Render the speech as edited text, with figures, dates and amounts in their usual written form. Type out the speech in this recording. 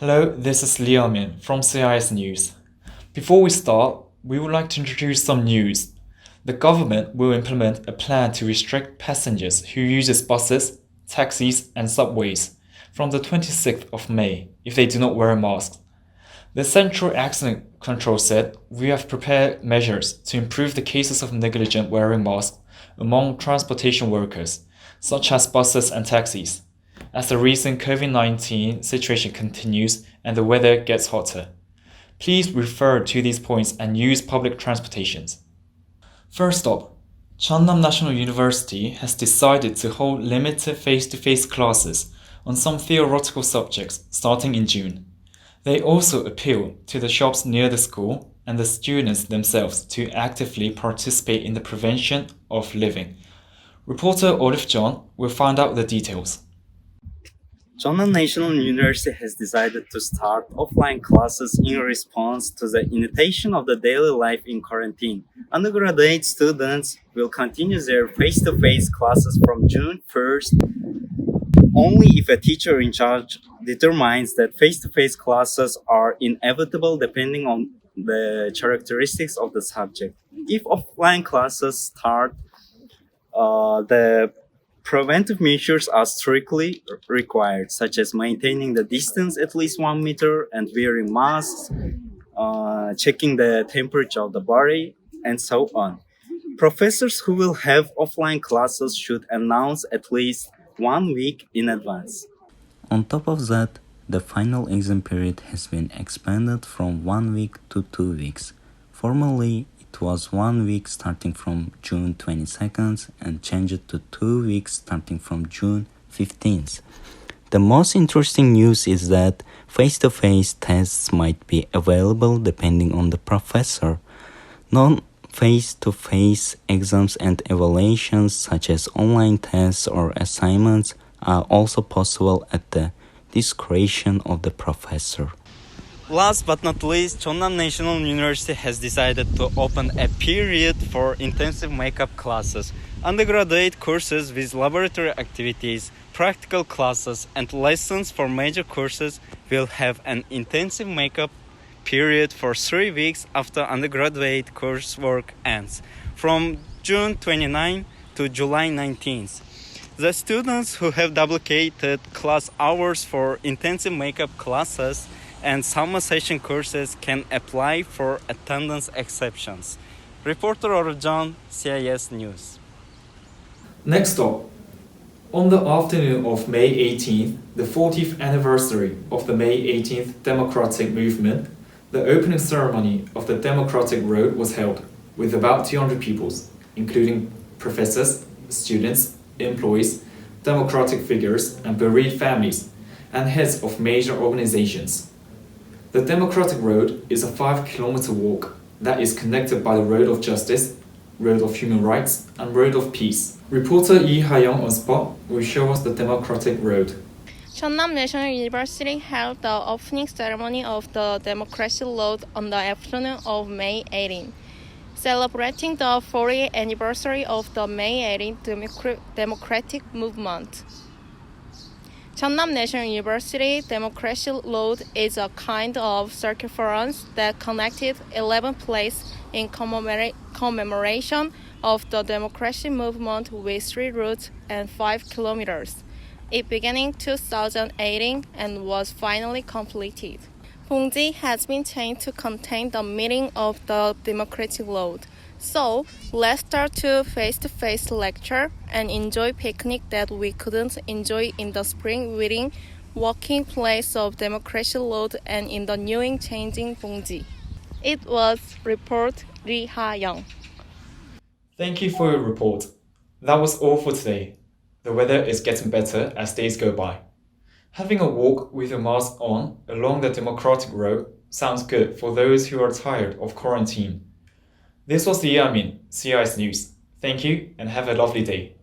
Hello, this is Liamin from CIS News. Before we start, we would like to introduce some news. The government will implement a plan to restrict passengers who uses buses, taxis and subways from the 26th of May if they do not wear masks. The Central Accident Control said we have prepared measures to improve the cases of negligent wearing masks among transportation workers, such as buses and taxis, as the recent COVID-19 situation continues and the weather gets hotter. Please refer to these points and use public transportations. First up, Cheonnam National University has decided to hold limited face-to-face classes on some theoretical subjects starting in June. They also appeal to the shops near the school and the students themselves to actively participate in the prevention of living. Reporter Olive John will find out the details. Cheonnam National University has decided to start offline classes in response to the inundation of the daily life in quarantine. Undergraduate students will continue their face-to-face classes from June 1st only if a teacher in charge determines that face-to-face classes are inevitable depending on the characteristics of the subject. If offline classes start, the preventive measures are strictly required, such as maintaining the distance at least 1 meter and wearing masks, checking the temperature of the body, and so on. Professors who will have offline classes should announce at least 1 week in advance. On top of that, the final exam period has been expanded from 1 week to 2 weeks. Formerly, it was 1 week starting from June 22nd and changed to 2 weeks starting from June 15th. The most interesting news is that face-to-face tests might be available depending on the professor. Non-face-to-face exams and evaluations such as online tests or assignments are also possible at the discretion of the professor. Last but not least, Cheonnam National University has decided to open a period for intensive makeup classes. Undergraduate courses with laboratory activities, practical classes, and lessons for major courses will have an intensive makeup period for 3 weeks after undergraduate coursework ends, from June 29 to July 19th. The students who have duplicated class hours for intensive makeup classes and summer session courses can apply for attendance exceptions. Reporter Olive John, CIS News. Next up, on the afternoon of May 18th, the 40th anniversary of the May 18th Democratic Movement, the opening ceremony of the Democratic Road was held, with about 200 pupils, including professors, students, employees, democratic figures, and bereaved families, and heads of major organizations. The Democratic Road is a 5-kilometer walk that is connected by the Road of Justice, Road of Human Rights, and Road of Peace. Reporter Yi Ha-young on spot will show us the Democratic Road. Cheonnam National University held the opening ceremony of the Democracy Road on the afternoon of May 18, celebrating the 40th anniversary of the May 18 Democratic Movement. Cheonnam National University Democracy Road is a kind of circumference that connected 11 places in commemoration of the democracy movement with 3 routes and 5 kilometers. It began in 2018 and was finally completed. Bongji has been changed to contain the meaning of the Democratic Road. So, let's start to face-to-face lecture and enjoy picnic that we couldn't enjoy in the spring within walking place of Democracy Road and in the new changing Bongji. It was report Ri Ha-young. Thank you for your report. That was all for today. The weather is getting better as days go by. Having a walk with your mask on along the Democratic Road sounds good for those who are tired of quarantine. This was the Yamin, CIS News. Thank you and have a lovely day.